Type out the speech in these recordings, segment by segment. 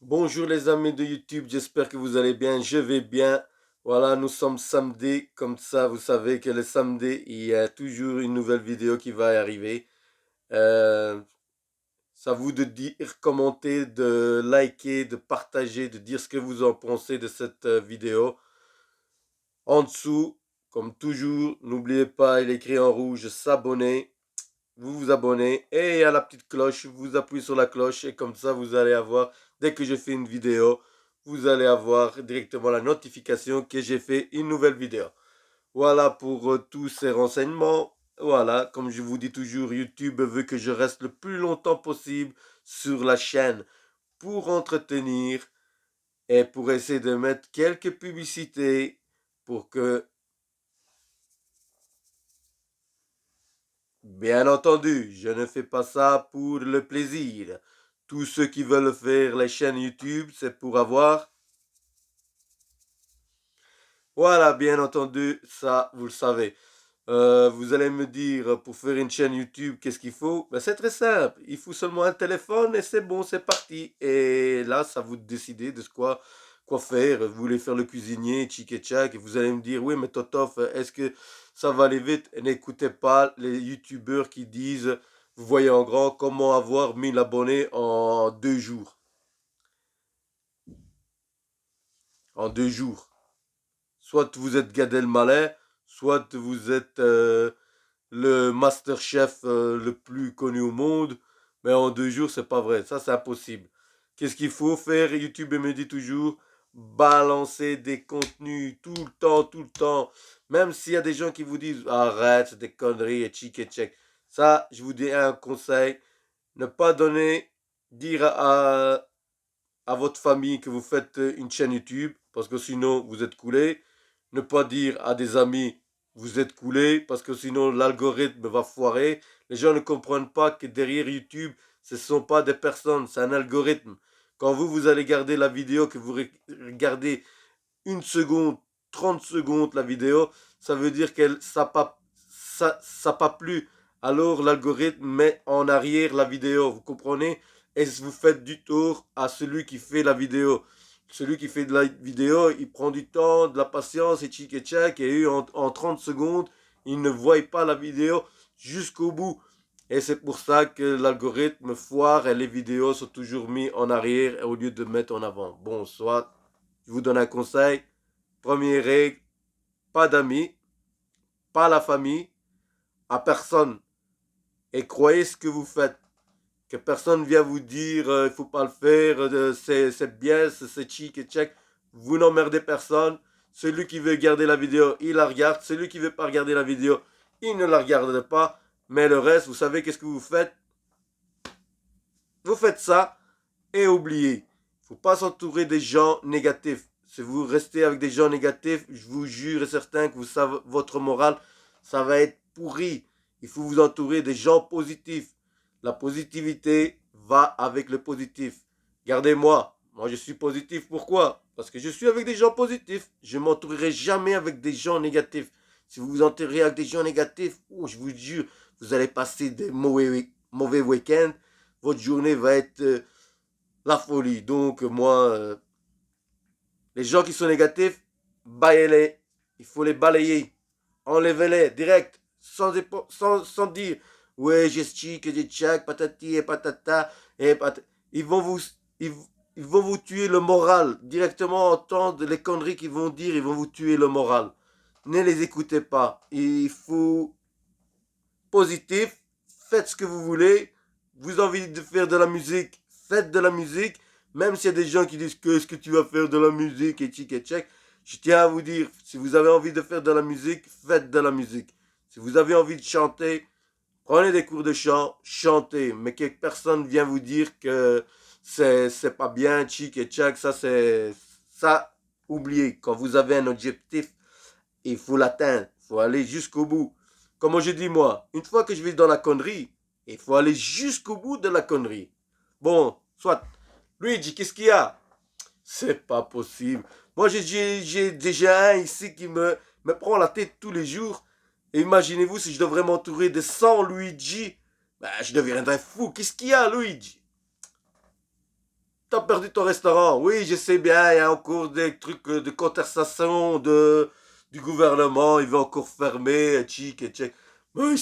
Bonjour les amis de YouTube, j'espère que vous allez bien, je vais bien. Voilà, nous sommes samedi, comme ça vous savez que le samedi, il y a toujours une nouvelle vidéo qui va arriver. Euh, c'est à vous de dire, commenter, de liker, de partager, de dire ce que vous en pensez de cette vidéo. En dessous, comme toujours, n'oubliez pas, il est écrit en rouge, s'abonner. Vous vous abonnez et à la petite cloche, vous appuyez sur la cloche et comme ça vous allez avoir, dès que je fais une vidéo, vous allez avoir directement la notification que j'ai fait une nouvelle vidéo. Voilà pour tous ces renseignements. Voilà, comme je vous dis toujours, YouTube veut que je reste le plus longtemps possible sur la chaîne pour entretenir et pour essayer de mettre quelques publicités pour que, bien entendu, je ne fais pas ça pour le plaisir. Tous ceux qui veulent faire les chaînes YouTube, c'est pour avoir... Voilà, bien entendu, ça, vous le savez. Vous allez me dire, pour faire une chaîne YouTube, qu'est-ce qu'il faut? Ben, c'est très simple. Il faut seulement un téléphone et c'est bon, c'est parti. Et là, ça vous décidez de quoi faire. Vous voulez faire le cuisinier, tchic et tchac, et vous allez me dire, oui, mais Totof, est-ce que ça va aller vite? Et n'écoutez pas les YouTubeurs qui disent, vous voyez en grand, comment avoir 1000 abonnés en 2 jours. En 2 jours. Soit vous êtes Gad Elmaleh, soit vous êtes le master chef le plus connu au monde, mais en 2 jours, c'est pas vrai. Ça, c'est impossible. Qu'est-ce qu'il faut faire? YouTube me dit toujours balancer des contenus tout le temps, tout le temps. Même s'il y a des gens qui vous disent arrête, c'est des conneries et chic et check. Ça, je vous dis un conseil. Ne pas donner, dire à votre famille que vous faites une chaîne YouTube, parce que sinon vous êtes coulé. Ne pas dire à des amis vous êtes coulé, parce que sinon l'algorithme va foirer. Les gens ne comprennent pas que derrière YouTube, ce ne sont pas des personnes, c'est un algorithme. Quand vous allez garder la vidéo, que vous regardez 1 seconde, 30 secondes la vidéo, ça veut dire qu'elle ça pas plu. Alors l'algorithme met en arrière la vidéo, vous comprenez? Et vous faites du tort à celui qui fait la vidéo. Celui qui fait de la vidéo, il prend du temps, de la patience et tchic et tchac, et en 30 secondes, il ne voit pas la vidéo jusqu'au bout. Et c'est pour ça que l'algorithme foire et les vidéos sont toujours mises en arrière au lieu de mettre en avant. Bon, soit je vous donne un conseil. Première règle, pas d'amis, pas la famille, à personne. Et croyez ce que vous faites. Que personne vient vous dire il ne faut pas le faire, c'est bien, c'est chic et check. Vous n'emmerdez personne. Celui qui veut garder la vidéo, il la regarde. Celui qui ne veut pas regarder la vidéo, il ne la regarde pas. Mais le reste, vous savez qu'est-ce que vous faites? Vous faites ça et oubliez. Il ne faut pas s'entourer des gens négatifs. Si vous restez avec des gens négatifs, je vous jure et certain que vous savez, votre morale, ça va être pourri. Il faut vous entourer des gens positifs. La positivité va avec le positif. Regardez-moi, moi je suis positif. Pourquoi? Parce que je suis avec des gens positifs. Je ne m'entourerai jamais avec des gens négatifs. Si vous vous entourez avec des gens négatifs, oh, je vous jure, vous allez passer des mauvais week-ends. Votre journée va être la folie. Donc moi, les gens qui sont négatifs, baillez-les. Il faut les balayer. Enlevez-les direct, sans dire ouais, j'ai stick, j'ai tchac, patati et patata. Et ils, vont vous, ils, ils vont vous tuer le moral. Directement entendre les conneries qu'ils vont dire, ils vont vous tuer le moral. Ne les écoutez pas. Il faut positif, faites ce que vous voulez. Vous avez envie de faire de la musique, faites de la musique. Même s'il y a des gens qui disent que est-ce que tu vas faire de la musique et tchic et tchèque, je tiens à vous dire, si vous avez envie de faire de la musique, faites de la musique. Si vous avez envie de chanter, prenez des cours de chant, chantez. Mais que personne vient vous dire que c'est pas bien, tchic et tchèque, ça, oubliez. Quand vous avez un objectif, il faut l'atteindre, il faut aller jusqu'au bout. Comme je dis moi, une fois que je vais dans la connerie, il faut aller jusqu'au bout de la connerie. Bon, soit. Luigi, qu'est-ce qu'il y a? C'est pas possible. Moi, j'ai déjà un ici qui me prend la tête tous les jours. Et imaginez-vous si je devrais m'entourer de 100 Luigi. Ben, je deviendrais fou. Qu'est-ce qu'il y a, Luigi? t'as perdu ton restaurant. Oui, je sais bien, il y a encore des trucs de contestation du gouvernement, il veut encore fermer, tchic et tchèque. Mais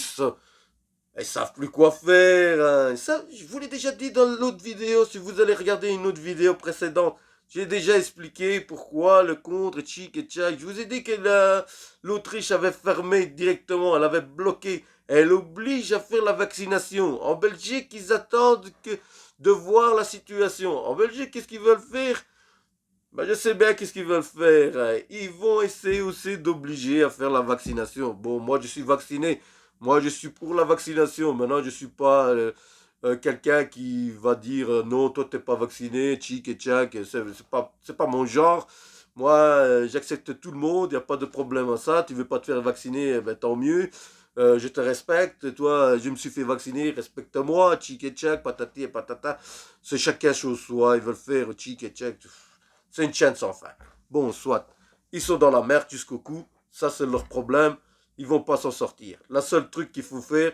ils savent plus quoi faire, hein. Ça, je vous l'ai déjà dit dans l'autre vidéo, si vous allez regarder une autre vidéo précédente. J'ai déjà expliqué pourquoi le contre, tchic et tchac. Je vous ai dit que l'Autriche avait fermé directement, elle avait bloqué. Elle oblige à faire la vaccination. En Belgique, ils attendent de voir la situation. En Belgique, qu'est-ce qu'ils veulent faire? Ben, je sais bien qu'est-ce qu'ils veulent faire, hein. Ils vont essayer aussi d'obliger à faire la vaccination. Bon, moi, je suis vacciné. Moi, je suis pour la vaccination. Maintenant, je ne suis pas quelqu'un qui va dire non, toi, t'es pas vacciné, tchic et tchac. C'est pas mon genre. Moi, j'accepte tout le monde. Il n'y a pas de problème à ça. Tu veux pas te faire vacciner, eh ben, tant mieux. Je te respecte. Toi, je me suis fait vacciner. Respecte-moi. Tchic et tchac, patati et patata. C'est chacun chose soi. Ils veulent faire tchic et tchac. C'est une chaîne sans fin. Bon, soit. Ils sont dans la merde jusqu'au cou. Ça, c'est leur problème. Ils vont pas s'en sortir. La seule truc qu'il faut faire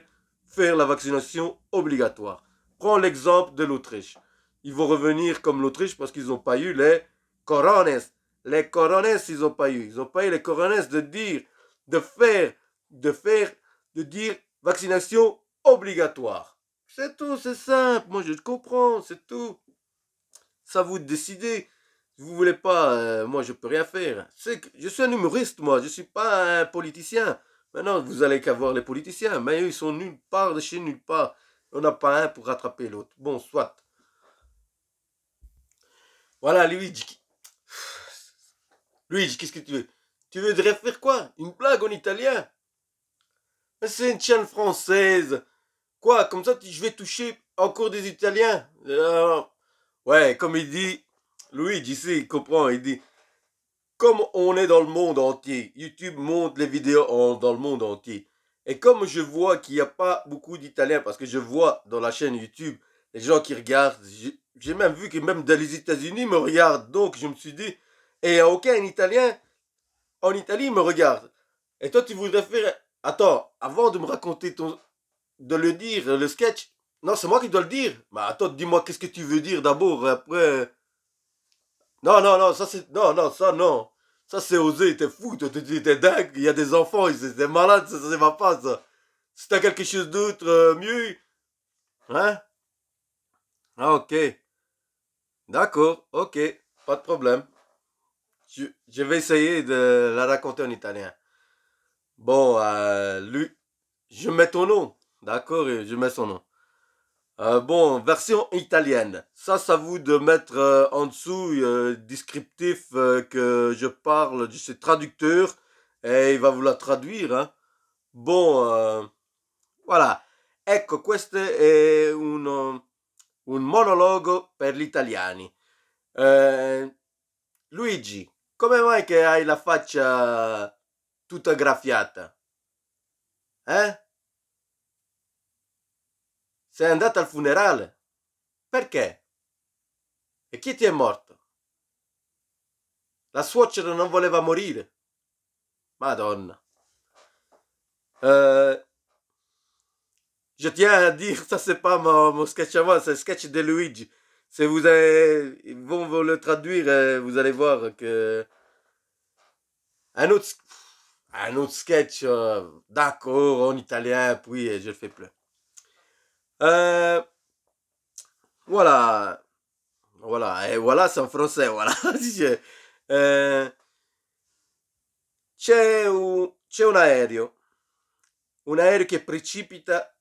la vaccination obligatoire. Prends l'exemple de l'Autriche. Ils vont revenir comme l'Autriche parce qu'ils n'ont pas eu les corones. Les corones, ils n'ont pas eu. Ils n'ont pas eu les corones de dire, de faire, de faire, de dire vaccination obligatoire. C'est tout, c'est simple. Moi, je comprends, c'est tout. Ça vous décidez. Si vous voulez pas, moi je peux rien faire. C'est que je suis un humoriste, moi, je suis pas un politicien. Maintenant, vous allez qu'à voir les politiciens, mais eux, ils sont nulle part de chez nulle part. On n'a pas un pour rattraper l'autre. Bon, soit. Voilà, Luigi. Luigi, qu'est-ce que tu veux? Tu voudrais faire quoi? Une blague en italien? Mais c'est une chaîne française. Quoi? Comme ça, je vais toucher encore des Italiens? Ouais, comme il dit, Luigi, si, il comprend, il dit. Comme on est dans le monde entier, YouTube montre les vidéos dans le monde entier. Et comme je vois qu'il n'y a pas beaucoup d'Italiens, parce que je vois dans la chaîne YouTube les gens qui regardent, j'ai même vu que même dans les États-Unis me regardent. Donc je me suis dit, et il n'y a aucun Italien en Italie me regarde. Et toi tu voudrais faire... Attends, avant de me raconter de le dire, le sketch, non c'est moi qui dois le dire. Mais attends, dis-moi qu'est-ce que tu veux dire d'abord, après... Non, non, non, ça c'est. Non, non, ça non. Ça c'est osé, t'es fou, t'es dingue, il y a des enfants, c'est malade, ça va pas ça. Si t'as quelque chose d'autre mieux, hein? Ah ok, d'accord, ok, pas de problème. Je vais essayer de la raconter en italien. Bon, lui, je mets ton nom, d'accord, je mets son nom. Bon, version italienne. Ça vous de mettre en dessous descriptif que je parle, je suis traducteur et il va vous la traduire, hein. Bon, voilà. Ecco, questo è un monologo per gli italiani. Luigi, come mai che hai la faccia tutta graffiata? Eh? Sei andata al funerale? Perché? E chi ti è morto? La suocera non voleva morire. Madonna. Euh, je tiens à dire, ça c'est pas mon sketch à moi, c'est le sketch de Luigi. Si vous allez, ils vont vous le traduire, vous allez voir que un autre, un autre sketch, d'accord, en italien, puis je le fais plus. Euh, voilà, voilà, et voilà, c'est en français, voilà. Euh, c'è un aereo che precipita,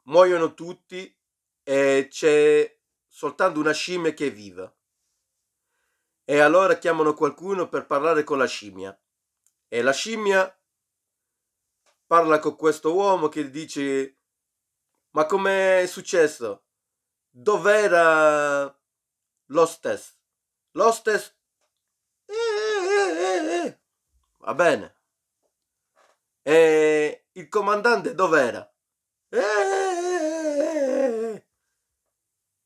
muoiono tutti e c'è soltanto una scimmia che è viva. E allora chiamano qualcuno per parlare con la scimmia. E la scimmia parla con questo uomo che dice: Ma com'è successo? Dov'era l'hostess? L'hostess? Va bene. E il comandante dov'era?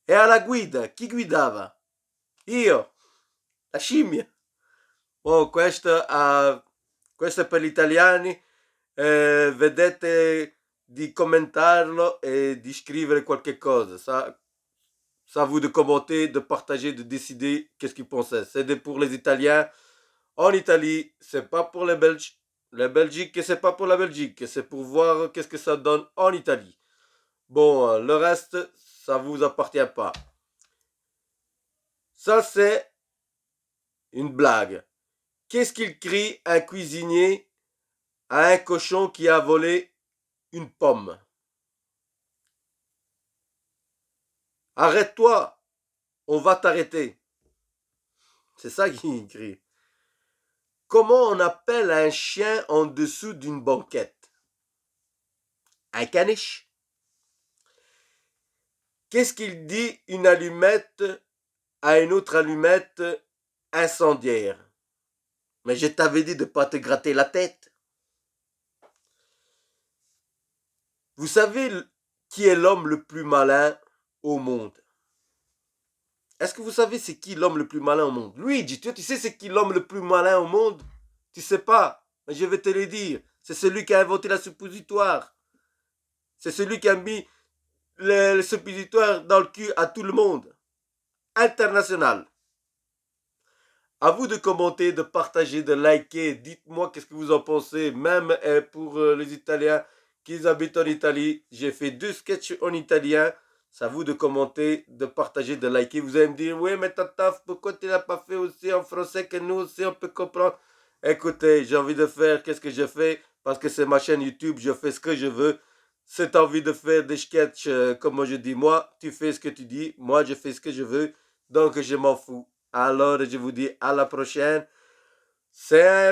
E alla guida, chi guidava? Io, la scimmia. Oh, questo è per gli italiani. Vedete di commentarlo e di scrivere qualche cosa. C'est à vous de commenter, de partager, de décider qu'est-ce qu'ils pensaient. C'est pour les Italiens. En Italie, c'est pas pour les Belges. La Belgique, c'est pas pour la Belgique. C'est pour voir qu'est-ce que ça donne en Italie. Bon, le reste, ça vous appartient pas. Ça, c'est une blague. Qu'est-ce qu'il crie un cuisinier à un cochon qui a volé une pomme? Arrête-toi, on va t'arrêter. C'est ça qu'il crie. Comment on appelle un chien en dessous d'une banquette? Un caniche. Qu'est-ce qu'il dit une allumette à une autre allumette incendiaire? Mais je t'avais dit de ne pas te gratter la tête. Vous savez qui est l'homme le plus malin au monde? Est-ce que vous savez c'est qui l'homme le plus malin au monde? Luigi, tu sais c'est qui l'homme le plus malin au monde? Tu sais pas, mais je vais te le dire. C'est celui qui a inventé la suppositoire. C'est celui qui a mis le suppositoire dans le cul à tout le monde. International. À vous de commenter, de partager, de liker. Dites-moi qu'est-ce que vous en pensez. Même pour les Italiens qui habitent en Italie, j'ai fait 2 sketchs en italien. C'est à vous de commenter, de partager, de liker. Vous allez me dire, oui, mais tata, pourquoi tu l'as pas fait aussi en français que nous aussi on peut comprendre? Écoutez, j'ai envie de faire qu'est-ce que je fais parce que c'est ma chaîne YouTube, je fais ce que je veux. Si tu as envie de faire des sketchs comme moi je dis, moi, tu fais ce que tu dis, moi je fais ce que je veux, donc je m'en fous. Alors, je vous dis à la prochaine.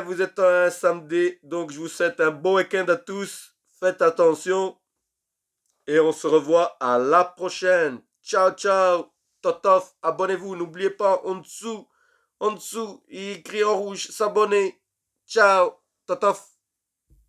Vous êtes un samedi, donc je vous souhaite un bon week-end à tous. Faites attention et on se revoit à la prochaine. Ciao, ciao. Totof, abonnez-vous. N'oubliez pas, en dessous, il écrit en rouge, s'abonner. Ciao, Totof.